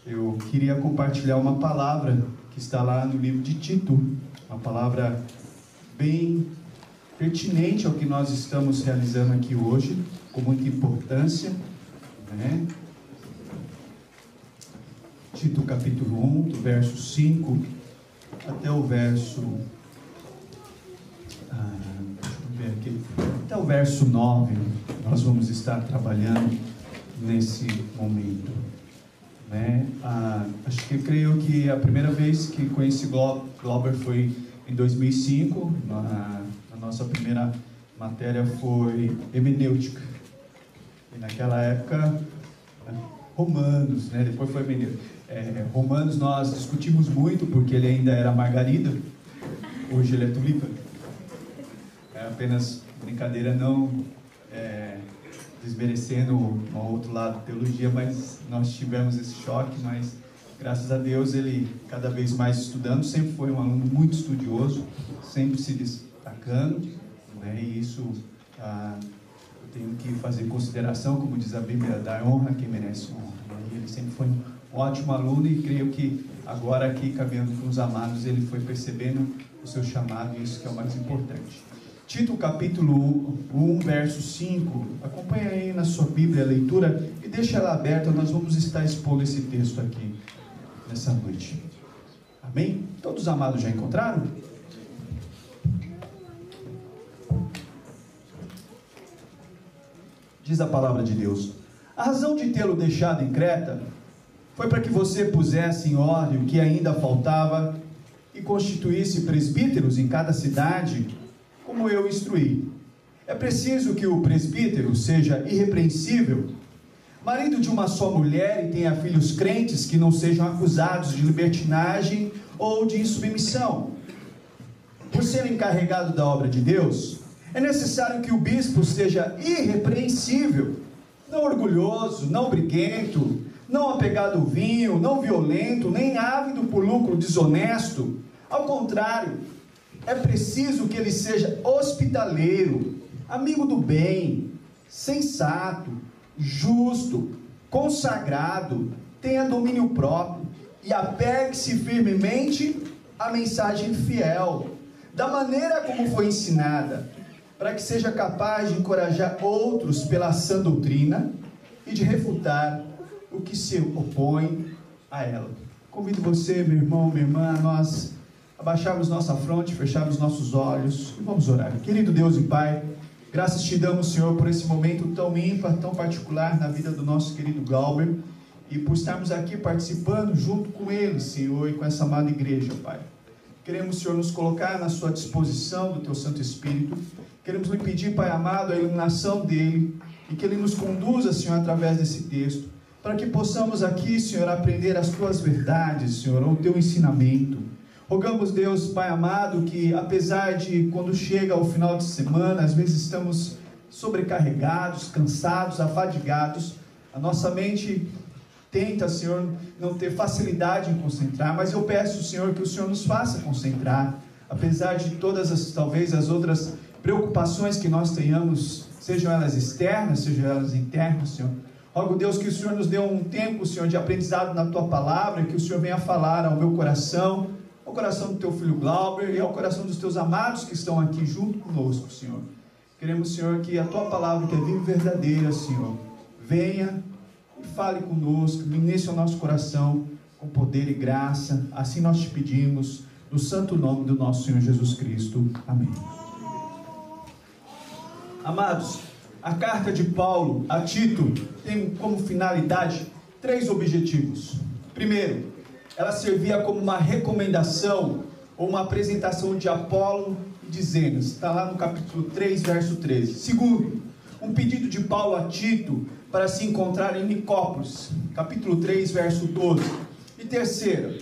Eu queria compartilhar uma palavra que está lá no livro de Tito, uma palavra bem pertinente ao que nós estamos realizando aqui hoje, com muita importância, né? Tito capítulo 1, do verso 5 até o verso até o verso 9, nós vamos estar trabalhando nesse momento, né? Acho que creio que a primeira vez que conheci Glauber foi em 2005, a nossa primeira matéria foi hermenêutica, e naquela época, Romanos, né? Depois foi hermenêutica. Romanos nós discutimos muito, porque ele ainda era margarida, hoje ele é tulipa. É apenas brincadeira, não desmerecendo o outro lado da teologia, mas nós tivemos esse choque, mas graças a Deus ele cada vez mais estudando, sempre foi um aluno muito estudioso, sempre se destacando, né? E isso eu tenho que fazer em consideração, como diz a Bíblia, dar honra a quem merece honra, né? E ele sempre foi um ótimo aluno, e creio que agora aqui, caminhando com os amados, ele foi percebendo o seu chamado, e isso que é o mais importante. Tito capítulo 1, verso 5, acompanha aí na sua Bíblia a leitura e deixa ela aberta, nós vamos estar expondo esse texto aqui nessa noite. Amém? Todos os amados já encontraram? Diz a palavra de Deus: a razão de tê-lo deixado em Creta foi para que você pusesse em ordem o que ainda faltava e constituísse presbíteros em cada cidade, como eu instruí. É preciso que o presbítero seja irrepreensível, marido de uma só mulher, e tenha filhos crentes que não sejam acusados de libertinagem ou de insubmissão. Por ser encarregado da obra de Deus, é necessário que o bispo seja irrepreensível, não orgulhoso, não briguento, não apegado ao vinho, não violento, nem ávido por lucro desonesto. Ao contrário, é preciso que ele seja hospitaleiro, amigo do bem, sensato, justo, consagrado, tenha domínio próprio e apegue-se firmemente à mensagem fiel, da maneira como foi ensinada, para que seja capaz de encorajar outros pela sã doutrina e de refutar o que se opõe a ela. Convido você, meu irmão, minha irmã, a nós abaixarmos nossa fronte, fecharmos nossos olhos e vamos orar. Querido Deus e Pai, graças te damos, Senhor, por esse momento tão ímpar, tão particular na vida do nosso querido Glauber, e por estarmos aqui participando junto com ele, Senhor, e com essa amada igreja, Pai. Queremos, Senhor, nos colocar na sua disposição do teu Santo Espírito. Queremos lhe pedir, Pai amado, a iluminação dele, e que ele nos conduza, Senhor, através desse texto, para que possamos aqui, Senhor, aprender as tuas verdades, Senhor, o teu ensinamento. Rogamos, Deus, Pai amado, que apesar de quando chega ao final de semana, às vezes estamos sobrecarregados, cansados, afadigados, a nossa mente tenta, Senhor, não ter facilidade em concentrar, mas eu peço, Senhor, que o Senhor nos faça concentrar, apesar de todas as, talvez, as outras preocupações que nós tenhamos, sejam elas externas, sejam elas internas, Senhor. Rogo, Deus, que o Senhor nos dê um tempo, Senhor, de aprendizado na Tua Palavra, que o Senhor venha falar ao meu coração, ao coração do Teu Filho Glauber e ao coração dos Teus amados que estão aqui junto conosco, Senhor. Queremos, Senhor, que a Tua Palavra, que é viva e verdadeira, Senhor, venha e fale conosco, ministre ao nosso coração com poder e graça. Assim nós te pedimos, no santo nome do nosso Senhor Jesus Cristo. Amém. Amados, a carta de Paulo a Tito tem como finalidade 3 objetivos. Primeiro, ela servia como uma recomendação ou uma apresentação de Apolo e de Zenas. Está lá no capítulo 3, verso 13. Segundo, um pedido de Paulo a Tito para se encontrar em Nicópolis, capítulo 3, verso 12. E terceiro,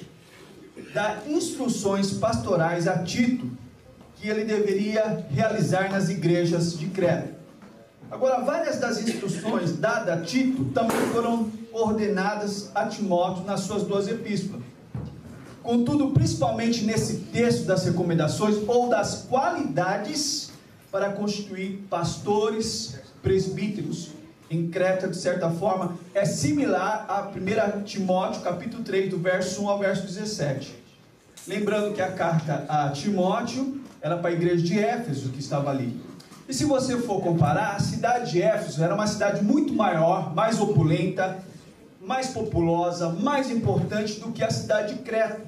dar instruções pastorais a Tito que ele deveria realizar nas igrejas de Creta. Agora, várias das instruções dadas a Tito também foram ordenadas a Timóteo nas suas 2 epístolas. Contudo, principalmente nesse texto das recomendações ou das qualidades para constituir pastores, presbíteros em Creta, de certa forma, é similar a 1 Timóteo, capítulo 3, do verso 1 ao verso 17. Lembrando que a carta a Timóteo era para a igreja de Éfeso, que estava ali. E se você for comparar, a cidade de Éfeso era uma cidade muito maior, mais opulenta, mais populosa, mais importante do que a cidade de Creta.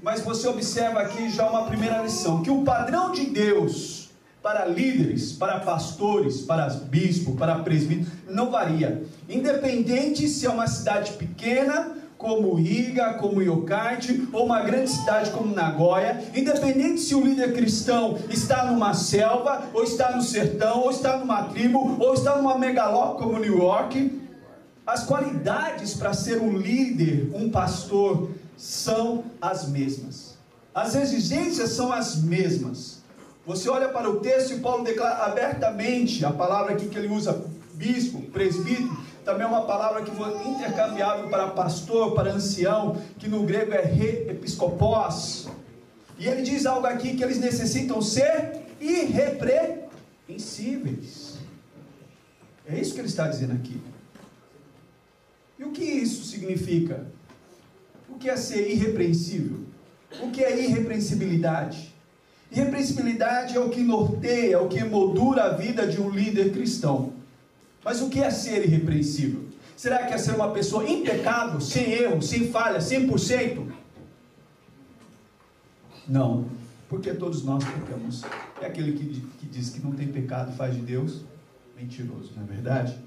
Mas você observa aqui já uma primeira lição, que o padrão de Deus para líderes, para pastores, para bispos, para presbíteros, não varia. Independente se é uma cidade pequena, como Riga, como Iokkati, ou uma grande cidade como Nagoya, independente se o líder cristão está numa selva, ou está no sertão, ou está numa tribo, ou está numa megalópole como New York, as qualidades para ser um líder, um pastor, são as mesmas. As exigências são as mesmas. Você olha para o texto e Paulo declara abertamente, a palavra aqui que ele usa, bispo, presbítero, também é uma palavra que foi intercambiável para pastor, para ancião, que no grego é episcopos. E ele diz algo aqui, que eles necessitam ser irrepreensíveis. É isso que ele está dizendo aqui. E o que isso significa? O que é ser irrepreensível? O que é irrepreensibilidade? Irrepreensibilidade é o que norteia, o que emoldura a vida de um líder cristão. Mas o que é ser irrepreensível? Será que é ser uma pessoa impecável, sem erro, sem falha, 100%? Não, porque todos nós pecamos. É aquele que diz que não tem pecado faz de Deus mentiroso, não é verdade?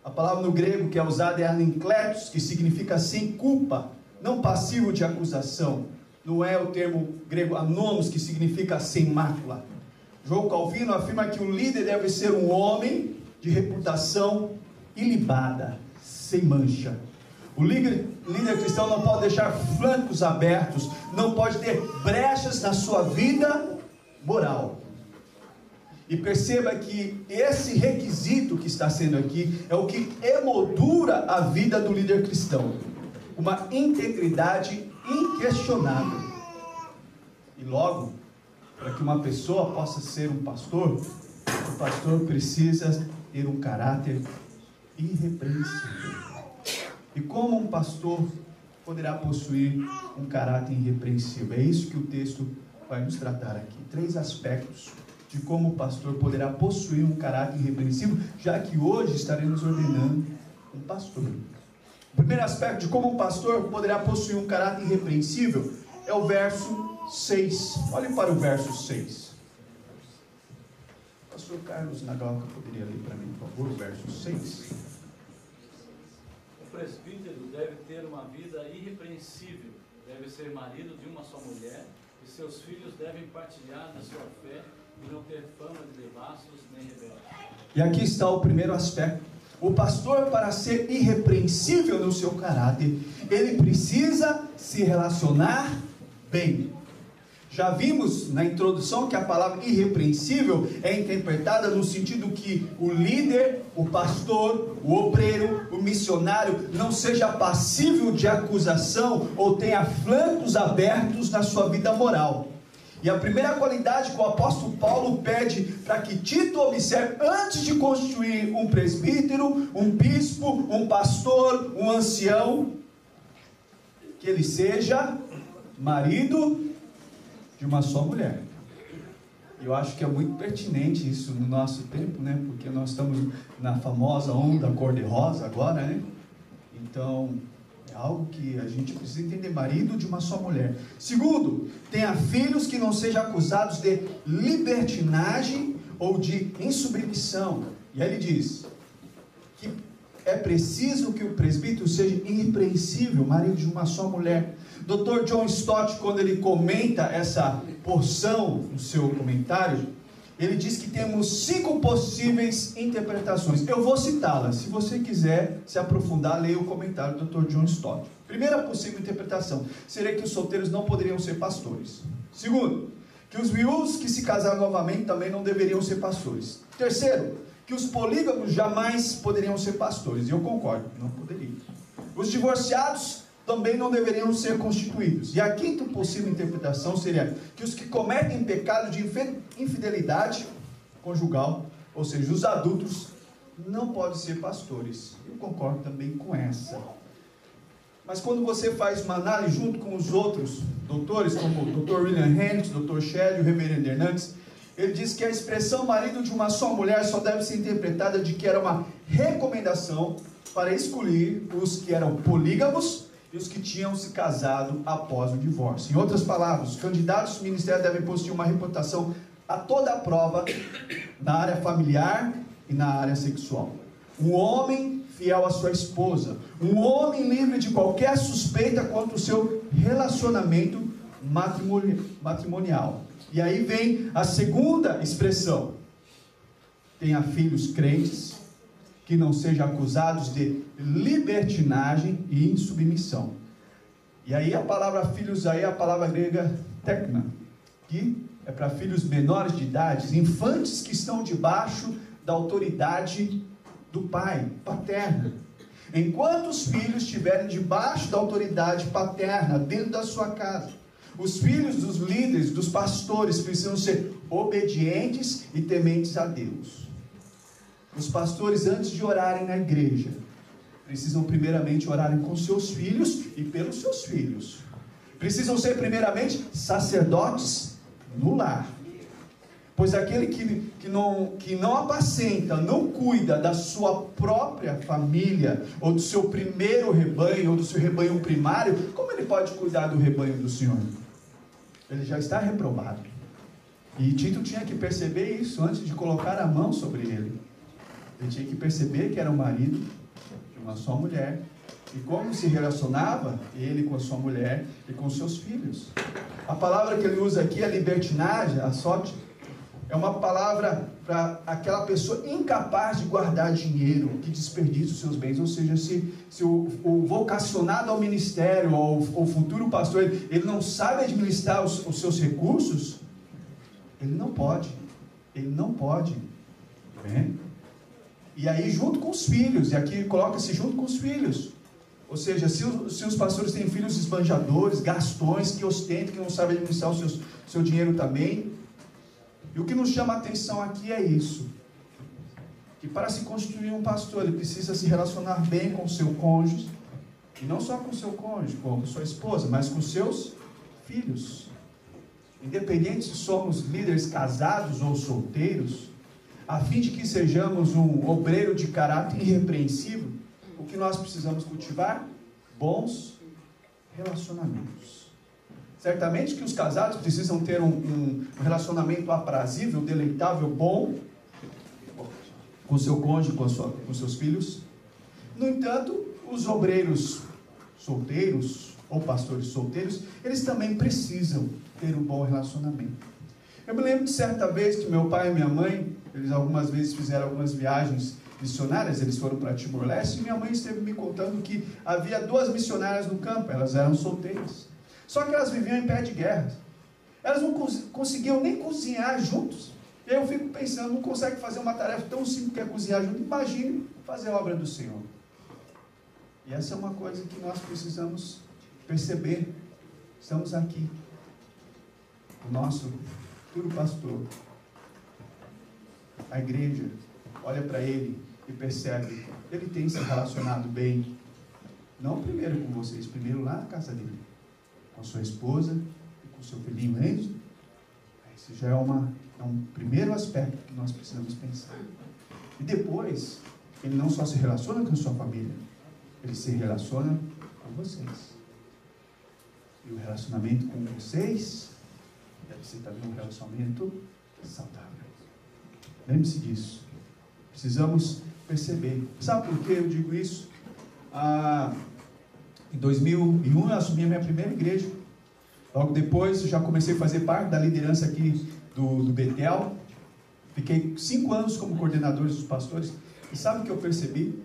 A palavra no grego que é usada é aninkletos, que significa sem culpa, não passivo de acusação. Não é o termo grego anomos, que significa sem mácula. João Calvino afirma que o líder deve ser um homem de reputação ilibada, sem mancha. O líder cristão não pode deixar flancos abertos, não pode ter brechas na sua vida moral. E perceba que esse requisito que está sendo aqui é o que emoldura a vida do líder cristão. Uma integridade inquestionável. E logo, para que uma pessoa possa ser um pastor, o pastor precisa ter um caráter irrepreensível. E como um pastor poderá possuir um caráter irrepreensível? É isso que o texto vai nos tratar aqui. 3 aspectos de como o pastor poderá possuir um caráter irrepreensível, já que hoje estaremos ordenando um pastor. O primeiro aspecto de como um pastor poderá possuir um caráter irrepreensível é o verso 6. Olhem para o verso 6. Pastor Carlos Nagalka poderia ler para mim, por favor, o verso 6. O presbítero deve ter uma vida irrepreensível, deve ser marido de uma só mulher, e seus filhos devem partilhar da sua fé e não ter fama de devassos nem rebeldes. E aqui está o primeiro aspecto. O pastor, para ser irrepreensível no seu caráter, ele precisa se relacionar bem. Já vimos na introdução que a palavra irrepreensível é interpretada no sentido que o líder, o pastor, o obreiro, o missionário não seja passível de acusação ou tenha flancos abertos na sua vida moral. E a primeira qualidade que o apóstolo Paulo pede para que Tito observe antes de constituir um presbítero, um bispo, um pastor, um ancião, que ele seja marido de uma só mulher. Eu acho que é muito pertinente isso no nosso tempo, né? Porque nós estamos na famosa onda cor-de-rosa agora, né? Então, é algo que a gente precisa entender. Marido de uma só mulher. Segundo, tenha filhos que não sejam acusados de libertinagem ou de insubmissão. E aí ele diz que é preciso que o presbítero seja irrepreensível, marido de uma só mulher. Dr. John Stott, quando ele comenta essa porção no seu comentário, ele diz que temos 5 possíveis interpretações. Eu vou citá-las. Se você quiser se aprofundar, leia o comentário do Dr. John Stott. Primeira possível interpretação seria que os solteiros não poderiam ser pastores. Segundo, que os viúvos que se casaram novamente também não deveriam ser pastores. Terceiro, que os polígamos jamais poderiam ser pastores. E eu concordo, não poderiam. Os divorciados também não deveriam ser constituídos. E a quinta possível interpretação seria que os que cometem pecado de infidelidade conjugal, ou seja, os adultos, não podem ser pastores. Eu concordo também com essa. Mas quando você faz uma análise junto com os outros doutores, como o Dr. William Hendricks, o Dr. Shelley, o Reverendo Hernandes, ele diz que a expressão marido de uma só mulher só deve ser interpretada de que era uma recomendação para escolher os que eram polígamos e os que tinham se casado após o divórcio. Em outras palavras, os candidatos ao ministério devem possuir uma reputação a toda a prova na área familiar e na área sexual. Um homem fiel à sua esposa, um homem livre de qualquer suspeita quanto ao seu relacionamento matrimonial. E aí vem a segunda expressão: tenha filhos crentes, que não sejam acusados de libertinagem e insubmissão. E aí a palavra filhos aí é a palavra grega tekna, que é para filhos menores de idade, infantes que estão debaixo da autoridade do pai, paterna. Enquanto os filhos estiverem debaixo da autoridade paterna, dentro da sua casa, os filhos dos líderes, dos pastores, precisam ser obedientes e tementes a Deus. Os pastores, antes de orarem na igreja, precisam primeiramente orarem com seus filhos e pelos seus filhos. Precisam ser primeiramente sacerdotes no lar. Pois aquele que não apacenta, não cuida da sua própria família, ou do seu primeiro rebanho, ou do seu rebanho primário, como ele pode cuidar do rebanho do Senhor? Ele já está reprovado. E Tito tinha que perceber isso antes de colocar a mão sobre ele. Ele tinha que perceber que era o marido de uma só mulher, e como se relacionava ele com a sua mulher e com seus filhos. A palavra que ele usa aqui, a libertinagem, a sorte, é uma palavra para aquela pessoa incapaz de guardar dinheiro, que desperdiça os seus bens. Ou seja, se o vocacionado ao ministério, ou o futuro pastor, ele não sabe administrar os seus recursos, ele não pode. Né? E aí junto com os filhos, e aqui coloca-se junto com os filhos. Ou seja, se os pastores têm filhos esbanjadores, gastões, que ostentam, que não sabem administrar o seu dinheiro também. E o que nos chama a atenção aqui é isso, que para se constituir um pastor, ele precisa se relacionar bem com o seu cônjuge, e não só com o seu cônjuge, com a sua esposa, mas com seus filhos. Independente se somos líderes casados ou solteiros, a fim de que sejamos um obreiro de caráter irrepreensível, o que nós precisamos cultivar? Bons relacionamentos. Certamente que os casados precisam ter um relacionamento aprazível, deleitável, bom, com seu cônjuge, com seus filhos. No entanto, os obreiros solteiros, ou pastores solteiros, eles também precisam ter um bom relacionamento. Eu me lembro de certa vez que meu pai e minha mãe, eles algumas vezes fizeram algumas viagens missionárias, eles foram para Timor-Leste, e minha mãe esteve me contando que havia 2 missionárias no campo, elas eram solteiras. Só que elas viviam em pé de guerra. Elas não conseguiam nem cozinhar juntos. E aí eu fico pensando, não consegue fazer uma tarefa tão simples que é cozinhar junto. Imagine fazer a obra do Senhor. E essa é uma coisa que nós precisamos perceber. Estamos aqui. O nosso futuro pastor, a igreja, olha para ele e percebe, ele tem se relacionado bem. Não primeiro com vocês, primeiro lá na casa dele. Com a sua esposa e com o seu filhinho Enzo. Esse já é um primeiro aspecto que nós precisamos pensar. E depois, ele não só se relaciona com a sua família, ele se relaciona com vocês. E o relacionamento com vocês deve ser também um relacionamento saudável. Lembre-se disso. Precisamos perceber. Sabe por que eu digo isso? Em 2001 eu assumi a minha primeira igreja. Logo depois eu já comecei a fazer parte da liderança aqui do Betel. Fiquei 5 anos como coordenador dos pastores. E sabe o que eu percebi?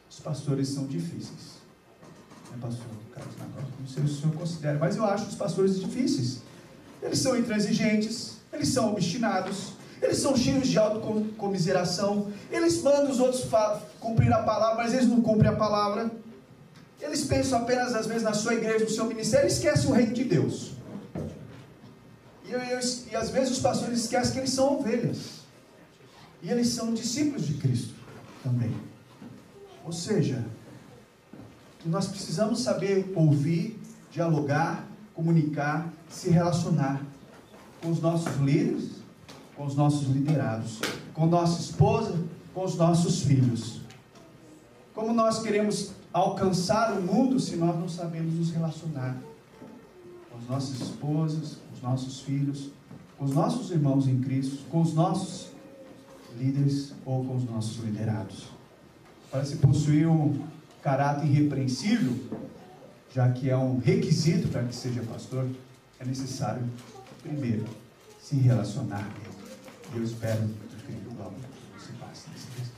Os pastores são difíceis. Pastor Carlos Nagosa, não sei se o senhor considera, mas eu acho os pastores difíceis. Eles são intransigentes, eles são obstinados, eles são cheios de autocomiseração, eles mandam os outros cumprir a palavra, mas eles não cumprem a palavra. Eles pensam apenas, às vezes, na sua igreja, no seu ministério, e esquecem o reino de Deus. E às vezes os pastores esquecem que eles são ovelhas. E eles são discípulos de Cristo. também. Ou seja, nós precisamos saber ouvir, dialogar, comunicar, se relacionar com os nossos líderes, com os nossos liderados, com nossa esposa, com os nossos filhos. Como nós queremos alcançar o mundo se nós não sabemos nos relacionar com as nossas esposas, com os nossos filhos, com os nossos irmãos em Cristo, com os nossos líderes ou com os nossos liderados? Para se possuir um caráter irrepreensível, já que é um requisito para que seja pastor, é necessário, primeiro, se relacionar. E eu espero, querido Glauber, que você passe nesse exercício.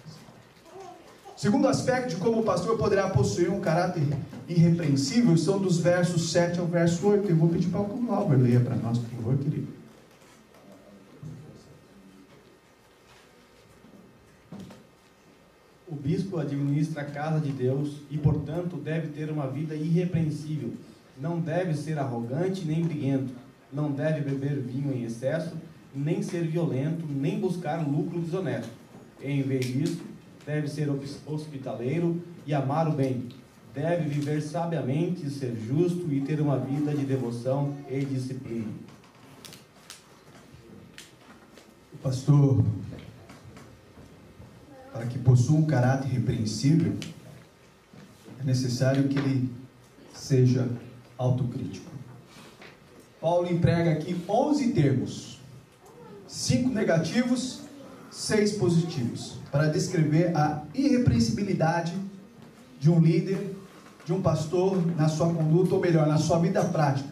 Segundo aspecto de como o pastor poderá possuir um caráter irrepreensível são dos versos 7 ao verso 8. Eu vou pedir para o Glauber ler para nós, por favor, querido. O bispo administra a casa de Deus e, portanto, deve ter uma vida irrepreensível. Não deve ser arrogante nem briguento. Não deve beber vinho em excesso, nem ser violento, nem buscar lucro desonesto. Em vez disso, deve ser hospitaleiro e amar o bem. Deve viver sabiamente, ser justo e ter uma vida de devoção e disciplina. O pastor, para que possua um caráter irrepreensível, é necessário que ele seja autocrítico. Paulo emprega aqui 11 termos, 5 negativos, 6 positivos, para descrever a irrepreensibilidade de um líder, de um pastor na sua conduta, ou melhor, na sua vida prática.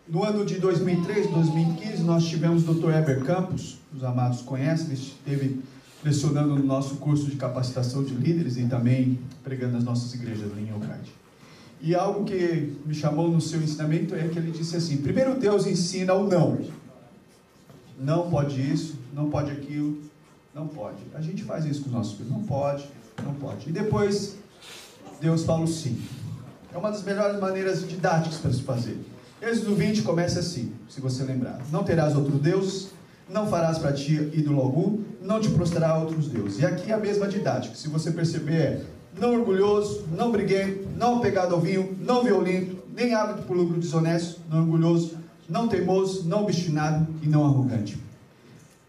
No ano de 2003, 2015, nós tivemos o Dr. Heber Campos, os amados conhecem, ele esteve lecionando no nosso curso de capacitação de líderes e também pregando nas nossas igrejas lá em Eucrate. E algo que me chamou no seu ensinamento é que ele disse assim: primeiro Deus ensina o não. Não pode isso, não pode aquilo, não pode. A gente faz isso com os nossos filhos, não pode, não pode. E depois Deus fala o sim. É uma das melhores maneiras didáticas para se fazer. Êxodo 20 começa assim, se você lembrar: não terás outro Deus, não farás para ti ídolo algum, não te prostrará a outros deuses. E aqui é a mesma didática, se você perceber, é não orgulhoso, não briguento, não apegado ao vinho, não violento, nem ávido por lucro desonesto, não orgulhoso, não teimoso, não obstinado e não arrogante.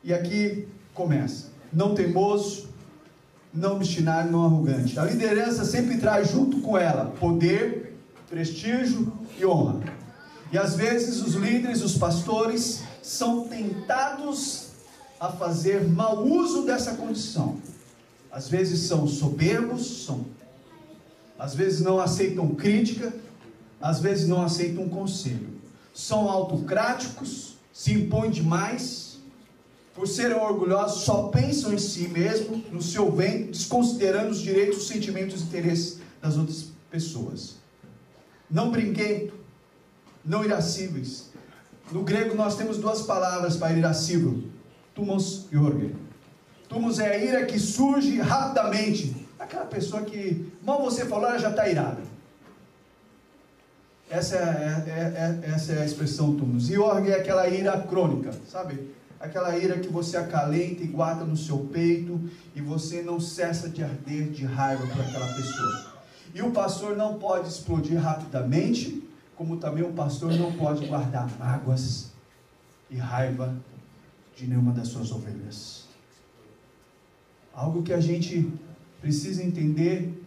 E aqui começa: não teimoso, não obstinado, não arrogante. A liderança sempre traz junto com ela poder, prestígio e honra. E às vezes os líderes, os pastores, são tentados a fazer mau uso dessa condição. Às vezes são soberbos, às vezes não aceitam crítica, às vezes não aceitam conselho. São autocráticos, se impõem demais, por serem orgulhosos, só pensam em si mesmo, no seu bem, desconsiderando os direitos, os sentimentos e interesses das outras pessoas. Não briguento, não irascíveis. No grego nós temos 2 palavras para irascível: thumos e orge. Thumos é a ira que surge rapidamente. Aquela pessoa que, mal você falou, ela já está irada. Essa é a expressão thumos. E orge é aquela ira crônica, sabe? Aquela ira que você acalenta e guarda no seu peito, e você não cessa de arder de raiva por aquela pessoa. E o pastor não pode explodir rapidamente, como também o pastor não pode guardar mágoas e raiva de nenhuma das suas ovelhas. Algo que a gente precisa entender,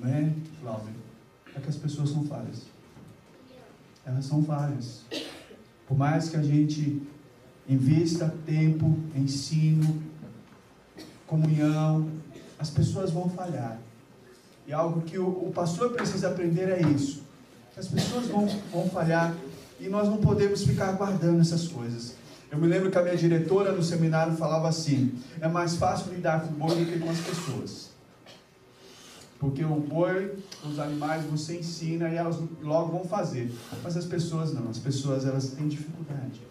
não é, Glauber? É que as pessoas são falhas. Elas são falhas. Por mais que a gente invista tempo, ensino, comunhão, as pessoas vão falhar. E algo que o pastor precisa aprender é isso. As pessoas vão falhar e nós não podemos ficar guardando essas coisas. Eu me lembro que a minha diretora no seminário falava assim: é mais fácil lidar com o boi do que com as pessoas. Porque o boi, os animais você ensina e elas logo vão fazer. Mas as pessoas não. As pessoas, elas têm dificuldade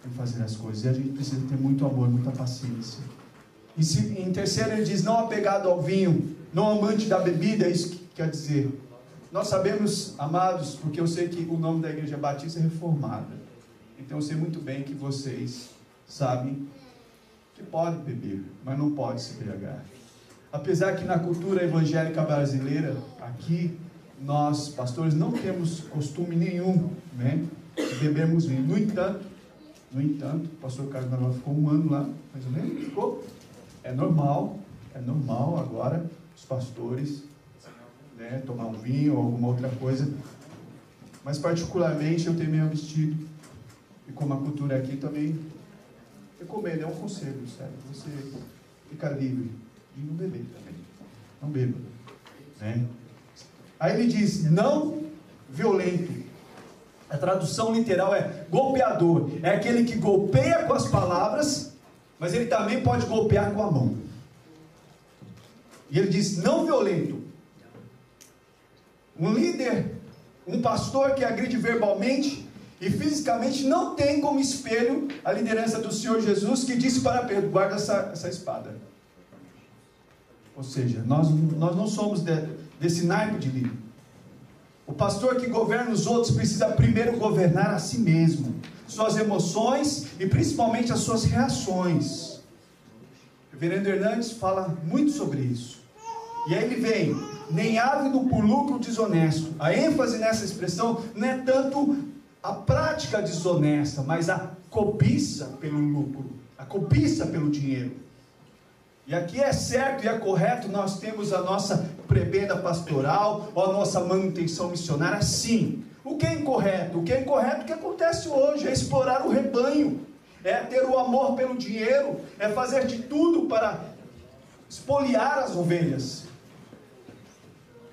em fazer as coisas. E a gente precisa ter muito amor, muita paciência. E em terceiro ele diz: não apegado ao vinho, não amante da bebida. É isso que quer dizer. Nós sabemos, amados, porque eu sei que o nome da Igreja Batista é Reformada. Então eu sei muito bem que vocês sabem que Você pode beber, mas não pode se embriagar. Apesar que na cultura evangélica brasileira, aqui, nós, pastores, não temos costume nenhum, né, de bebermos vinho. No entanto, o pastor Carlos Manuel ficou 1 ano lá, mais ou menos, ficou? É normal agora os pastores, né, tomar um vinho ou alguma outra coisa, mas particularmente eu tenho me abstido, e como a cultura aqui também, recomendo, é um conselho, sério, você fica livre de não beber também, não beba, né? Aí ele diz, não violento. A tradução literal é golpeador. É aquele que golpeia com as palavras, mas ele também pode golpear com a mão. E ele diz, não violento. Um líder, um pastor que agride verbalmente e fisicamente não tem como espelho a liderança do Senhor Jesus, que disse para Pedro, guarda essa espada. Ou seja, nós não somos desse naipe de líder. O pastor que governa os outros precisa primeiro governar a si mesmo, suas emoções e principalmente as suas reações. O reverendo Hernandes fala muito sobre isso. E aí ele vem, nem ávido por lucro desonesto. A ênfase nessa expressão não é tanto a prática desonesta, mas a cobiça pelo lucro, a cobiça pelo dinheiro. E aqui é certo e é correto nós temos a nossa prebenda pastoral ou a nossa manutenção missionária, sim. O que é incorreto? O que é incorreto que acontece hoje é explorar o rebanho, é ter o amor pelo dinheiro, é fazer de tudo para espoliar as ovelhas.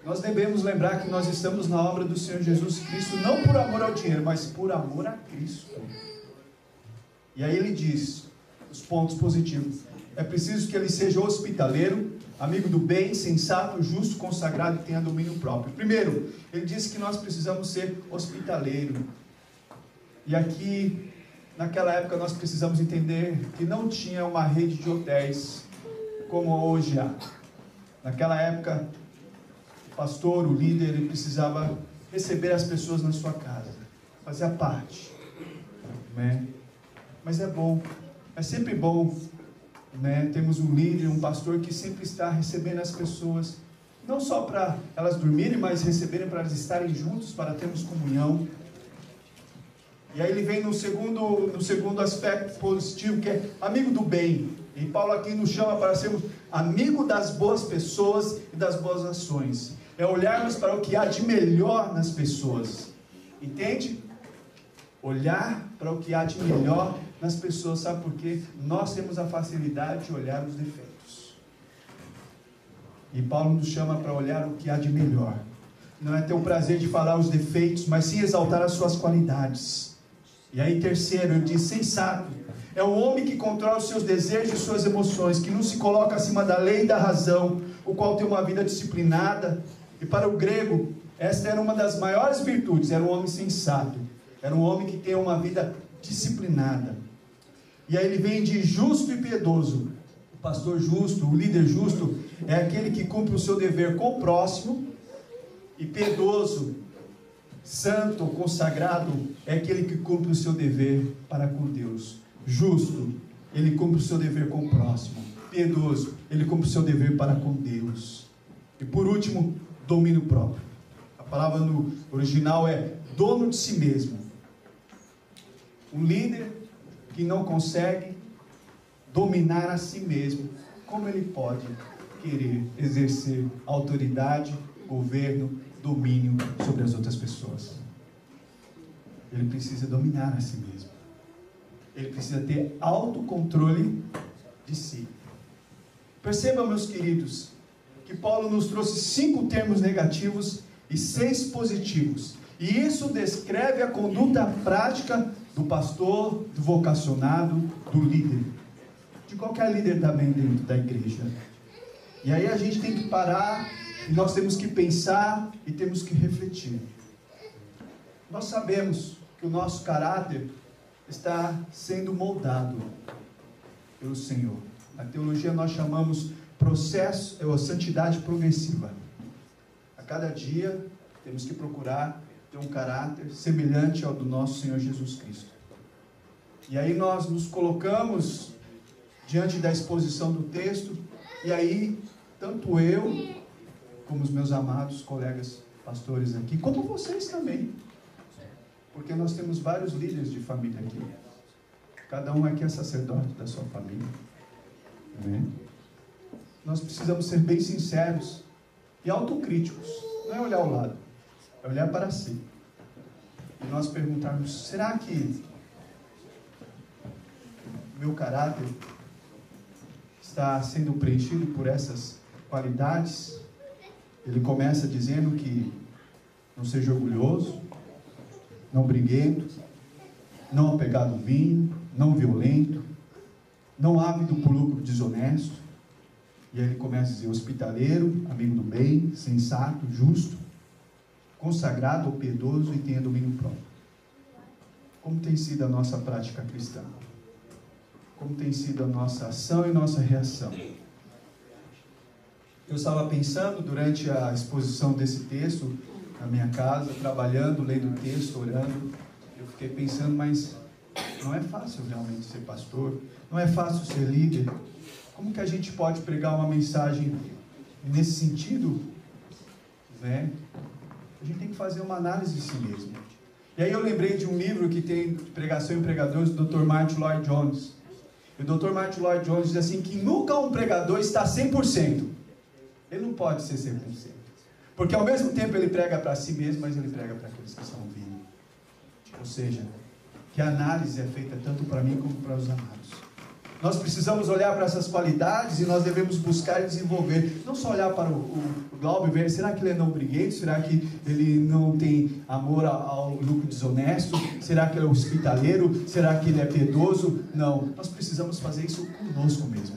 Nós devemos lembrar que nós estamos na obra do Senhor Jesus Cristo, não por amor ao dinheiro, mas por amor a Cristo. E aí ele diz os pontos positivos. É preciso que ele seja hospitaleiro, amigo do bem, sensato, justo, consagrado e tenha domínio próprio. Primeiro, ele diz que nós precisamos ser hospitaleiro. E aqui, naquela época, nós precisamos entender que não tinha uma rede de hotéis como hoje há. Naquela época, o pastor, o líder, ele precisava receber as pessoas na sua casa, fazia parte, né? Mas é bom, é sempre bom, né? Temos um líder, um pastor que sempre está recebendo as pessoas, não só para elas dormirem, mas receberem para elas estarem juntos, para termos comunhão. E aí ele vem no segundo aspecto positivo, que é amigo do bem. E Paulo aqui nos chama para sermos amigo das boas pessoas e das boas ações. É olharmos para o que há de melhor nas pessoas. Entende? Olhar para o que há de melhor nas pessoas. Sabe por quê? Nós temos a facilidade de olhar os defeitos. E Paulo nos chama para olhar o que há de melhor. Não é ter o prazer de falar os defeitos, mas sim exaltar as suas qualidades. E aí terceiro, ele diz sensato. É um homem que controla os seus desejos e suas emoções, que não se coloca acima da lei e da razão, o qual tem uma vida disciplinada. E para o grego, esta era uma das maiores virtudes, era um homem sensato. Era um homem que tem uma vida disciplinada. E aí ele vem de justo e piedoso. O pastor justo, o líder justo, é aquele que cumpre o seu dever com o próximo. E piedoso, santo, consagrado, é aquele que cumpre o seu dever para com Deus. Justo, ele cumpre o seu dever com o próximo. Piedoso, ele cumpre o seu dever para com Deus. E por último, domínio próprio. A palavra no original é dono de si mesmo. Um líder que não consegue dominar a si mesmo, como ele pode querer exercer autoridade, governo, domínio sobre as outras pessoas? Ele precisa dominar a si mesmo. Ele precisa ter autocontrole de si. Percebam, meus queridos, que Paulo nos trouxe 5 termos negativos e 6 positivos. E isso descreve a conduta prática do pastor, do vocacionado, do líder. De qualquer líder também dentro da igreja. E aí a gente tem que parar, e nós temos que pensar e temos que refletir. Nós sabemos que o nosso caráter está sendo moldado pelo Senhor. Na teologia nós chamamos processo, santidade progressiva. A cada dia temos que procurar ter um caráter semelhante ao do nosso Senhor Jesus Cristo. E aí nós nos colocamos diante da exposição do texto, e aí, tanto eu, como os meus amados colegas pastores aqui, como vocês também, porque nós temos vários líderes de família aqui, cada um aqui é sacerdote da sua família, amém? Nós precisamos ser bem sinceros e autocríticos, não é olhar ao lado, é olhar para si, e nós perguntarmos, será que meu caráter está sendo preenchido por essas qualidades? Ele começa dizendo que não seja orgulhoso, não briguento, não apegado ao vinho, não violento, não ávido por lucro desonesto. E aí ele começa a dizer hospitaleiro, amigo do bem, sensato, justo, consagrado ou piedoso e tenha domínio próprio. Como tem sido a nossa prática cristã? Como tem sido a nossa ação e nossa reação? Eu estava pensando durante a exposição desse texto, na minha casa, trabalhando, lendo o texto, orando. Eu fiquei pensando, mas não é fácil realmente ser pastor, não é fácil ser líder. Como que a gente pode pregar uma mensagem nesse sentido? Né? A gente tem que fazer uma análise de si mesmo. E aí eu lembrei de um livro que tem Pregação e Pregadores, do Dr. Martin Lloyd Jones. E o Dr. Martin Lloyd Jones diz assim, que nunca um pregador está 100%. Ele não pode ser 100%. Porque ao mesmo tempo ele prega para si mesmo, mas ele prega para aqueles que estão ouvindo. Ou seja, que a análise é feita tanto para mim como para os amados. Nós precisamos olhar para essas qualidades e nós devemos buscar e desenvolver. Não só olhar para o Glauber e ver, será que ele é não briguento? Será que ele não tem amor ao lucro desonesto? Será que ele é hospitaleiro? Será que ele é piedoso? Não, nós precisamos fazer isso conosco mesmo.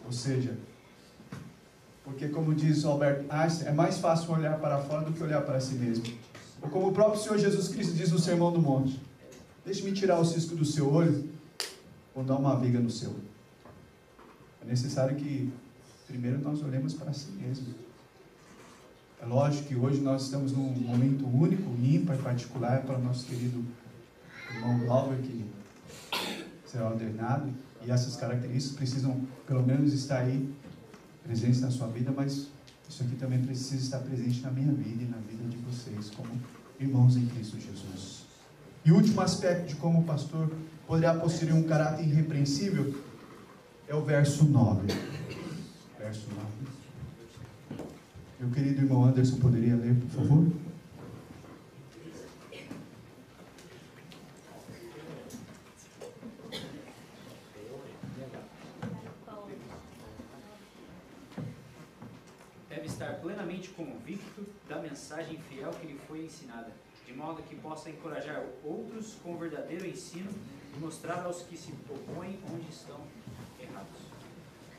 Ou seja, porque como diz Albert Einstein, é mais fácil olhar para fora do que olhar para si mesmo. Ou como o próprio Senhor Jesus Cristo diz no Sermão do Monte, deixe-me tirar o cisco do seu olho, ou dar uma viga no seu. É necessário que primeiro nós olhemos para si mesmo. É lógico que hoje nós estamos num momento único, ímpar, particular para o nosso querido irmão Glauber, que será ordenado, e essas características precisam pelo menos estar aí presentes na sua vida, mas isso aqui também precisa estar presente na minha vida e na vida de vocês como irmãos em Cristo Jesus. E o último aspecto de como o pastor poderá possuir um caráter irrepreensível é o verso 9. Verso 9. Meu querido irmão Anderson, poderia ler, por favor? Deve estar plenamente convicto da mensagem fiel que lhe foi ensinada, de modo que possa encorajar outros com o verdadeiro ensino e mostrar aos que se opõem onde estão errados.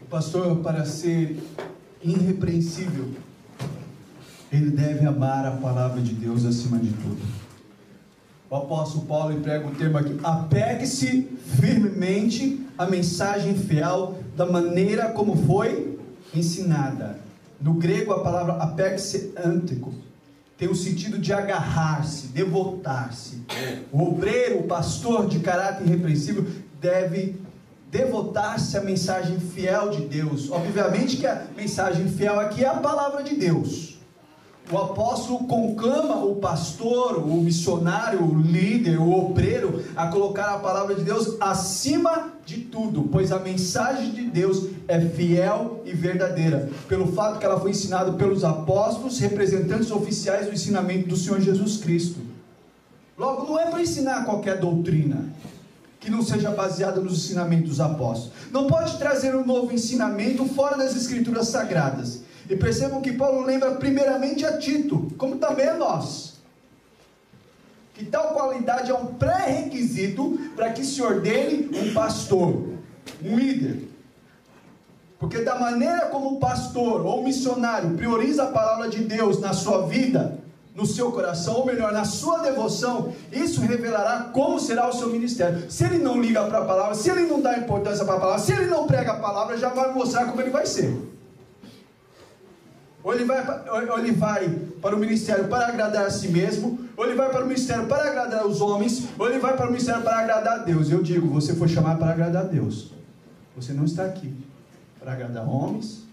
O pastor, para ser irrepreensível, ele deve amar a palavra de Deus acima de tudo. O apóstolo Paulo emprega um termo aqui: apegue-se firmemente à mensagem fiel da maneira como foi ensinada. No grego a palavra apegue-se ântico tem o sentido de agarrar-se, devotar-se. O obreiro, o pastor de caráter irrepreensível deve devotar-se à mensagem fiel de Deus. Obviamente que a mensagem fiel aqui é a palavra de Deus. O apóstolo conclama o pastor, o missionário, o líder, o obreiro a colocar a palavra de Deus acima de tudo, pois a mensagem de Deus é fiel e verdadeira, pelo fato que ela foi ensinada pelos apóstolos, representantes oficiais do ensinamento do Senhor Jesus Cristo. Logo, não é para ensinar qualquer doutrina que não seja baseada nos ensinamentos dos apóstolos. Não pode trazer um novo ensinamento fora das escrituras sagradas. E percebam que Paulo lembra primeiramente a Tito, como também a nós, que tal qualidade é um pré-requisito para que se ordene um pastor, um líder. Porque da maneira como o pastor ou o missionário prioriza a palavra de Deus na sua vida, no seu coração, ou melhor, na sua devoção, isso revelará como será o seu ministério. Se ele não liga para a palavra, se ele não dá importância para a palavra, se ele não prega a palavra, já vai mostrar como ele vai ser. Ou ele vai para o ministério para agradar a si mesmo, ou ele vai para o ministério para agradar os homens, ou ele vai para o ministério para agradar a Deus. Eu digo, você foi chamado para agradar a Deus. Você não está aqui para agradar homens,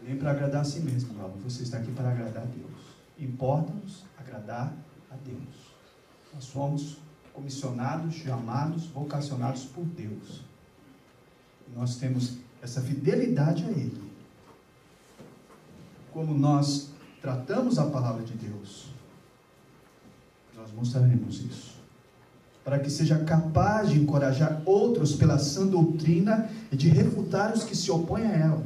nem para agradar a si mesmo. Não. Você está aqui para agradar a Deus. Importa-nos agradar a Deus. Nós somos comissionados, chamados, vocacionados por Deus. Nós temos essa fidelidade a Ele. Como nós tratamos a palavra de Deus, nós mostraremos isso. Para que seja capaz de encorajar outros pela sã doutrina e de refutar os que se opõem a ela.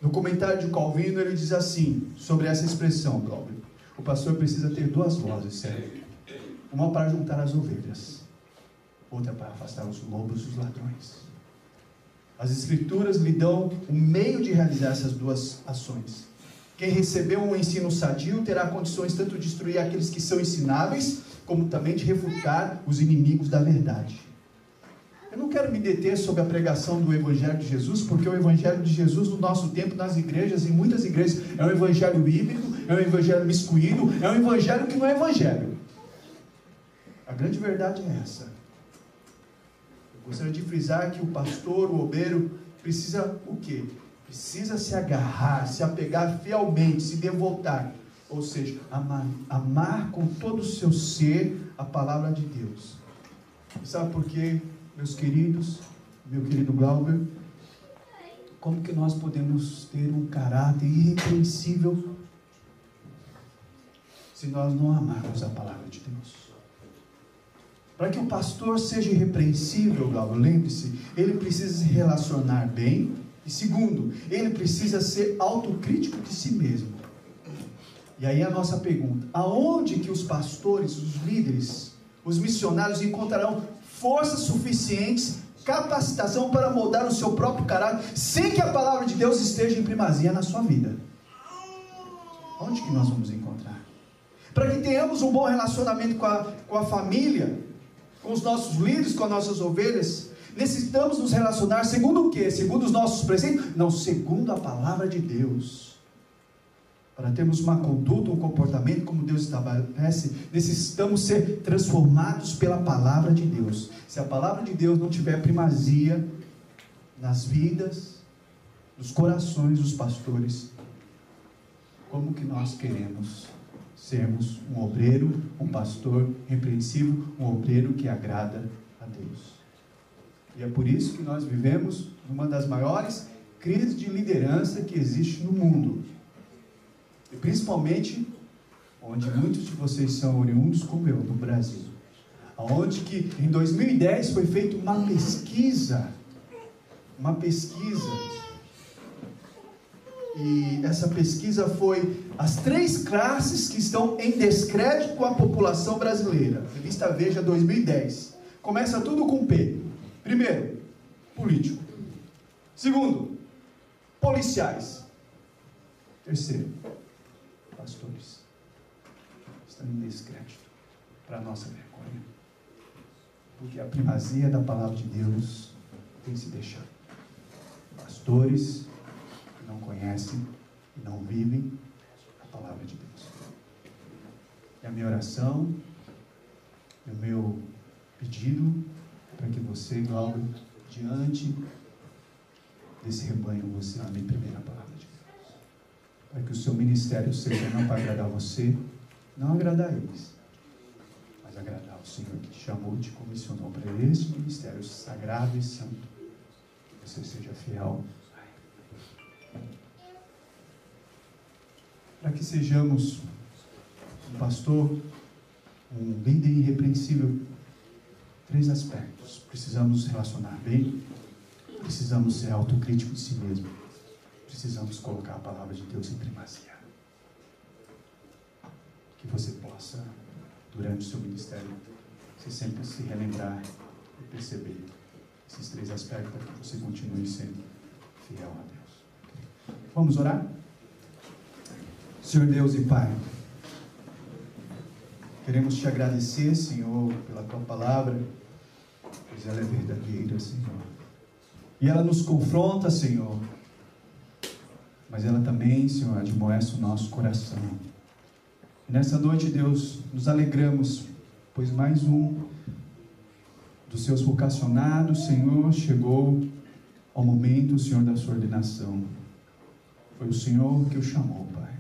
No comentário de Calvino, ele diz assim, sobre essa expressão, Glauber: o pastor precisa ter duas vozes, sério. Uma para juntar as ovelhas, outra para afastar os lobos dos ladrões. As Escrituras lhe dão o meio de realizar essas duas ações. Quem recebeu um ensino sadio terá condições tanto de instruir aqueles que são ensináveis, como também de refutar os inimigos da verdade. Eu não quero me deter sobre a pregação do Evangelho de Jesus, porque o Evangelho de Jesus no nosso tempo, nas igrejas, em muitas igrejas, é um Evangelho híbrido, é um Evangelho miscuído, é um Evangelho que não é Evangelho. A grande verdade é essa. Eu gostaria de frisar que o pastor, o obreiro, precisa o quê? Precisa se agarrar, se apegar fielmente, se devotar. Ou seja, amar com todo o seu ser a palavra de Deus. E sabe por quê, meus queridos, meu querido Glauber? Como que nós podemos ter um caráter irrepreensível se nós não amarmos a palavra de Deus? Para que o pastor seja irrepreensível, Glauber, lembre-se, ele precisa se relacionar bem. E segundo, ele precisa ser autocrítico de si mesmo. E aí a nossa pergunta: aonde que os pastores, os líderes, os missionários encontrarão forças suficientes, capacitação para moldar o seu próprio caráter, sem que a palavra de Deus esteja em primazia na sua vida? Onde que nós vamos encontrar? Para que tenhamos um bom relacionamento com a família, com os nossos líderes, com as nossas ovelhas, necessitamos nos relacionar segundo o quê? Segundo os nossos preceitos? Não, segundo a palavra de Deus. Para termos uma conduta, um comportamento como Deus estabelece, necessitamos ser transformados pela palavra de Deus. Se a palavra de Deus não tiver primazia nas vidas, nos corações dos pastores, como que nós queremos sermos um obreiro, um pastor repreensível, um obreiro que agrada a Deus? E é por isso que nós vivemos numa das maiores crises de liderança que existe no mundo. E principalmente onde muitos de vocês são oriundos, como eu, no Brasil. Onde que em 2010 foi feita uma pesquisa. E essa pesquisa foi as 3 classes que estão em descrédito com a população brasileira. Revista Veja 2010. Começa tudo com P. Primeiro, político. Segundo, policiais. Terceiro, pastores. Estão em descrédito, para a nossa vergonha. Porque a primazia da palavra de Deus tem se deixado. Pastores que não conhecem e não vivem a palavra de Deus. E a minha oração, o meu pedido, para que você, Glauber, diante desse rebanho, você ame primeiro a palavra de Deus. Para que o seu ministério seja não para agradar você, não agradar eles, mas agradar o Senhor que te chamou, te comissionou para este ministério sagrado e santo. Que você seja fiel a Ele. Para que sejamos um pastor, um líder irrepreensível, 3 aspectos: precisamos nos relacionar bem, precisamos ser autocríticos de si mesmo, precisamos colocar a palavra de Deus em primazia. Que você possa, durante o seu ministério, você sempre se relembrar e perceber esses 3 aspectos, para que você continue sendo fiel a Deus. Vamos orar? Senhor Deus e Pai, queremos te agradecer, Senhor, pela tua palavra, pois ela é verdadeira, Senhor. E ela nos confronta, Senhor, mas ela também, Senhor, admoesta o nosso coração. E nessa noite, Deus, nos alegramos, pois mais um dos seus vocacionados, Senhor, chegou ao momento, Senhor, da sua ordenação. Foi o Senhor que o chamou, Pai.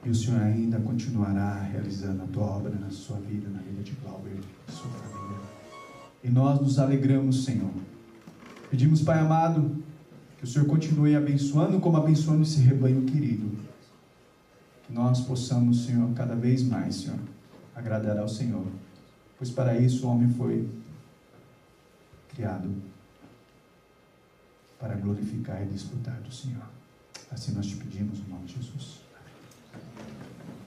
E o Senhor ainda continuará realizando a tua obra na sua vida, na vida de Glauber e sua família. E nós nos alegramos, Senhor. Pedimos, Pai amado, que o Senhor continue abençoando como abençoando esse rebanho querido. Que nós possamos, Senhor, cada vez mais, Senhor, agradar ao Senhor. Pois para isso o homem foi criado, para glorificar e desfrutar do Senhor. Assim nós te pedimos, no nome de Jesus. Amém.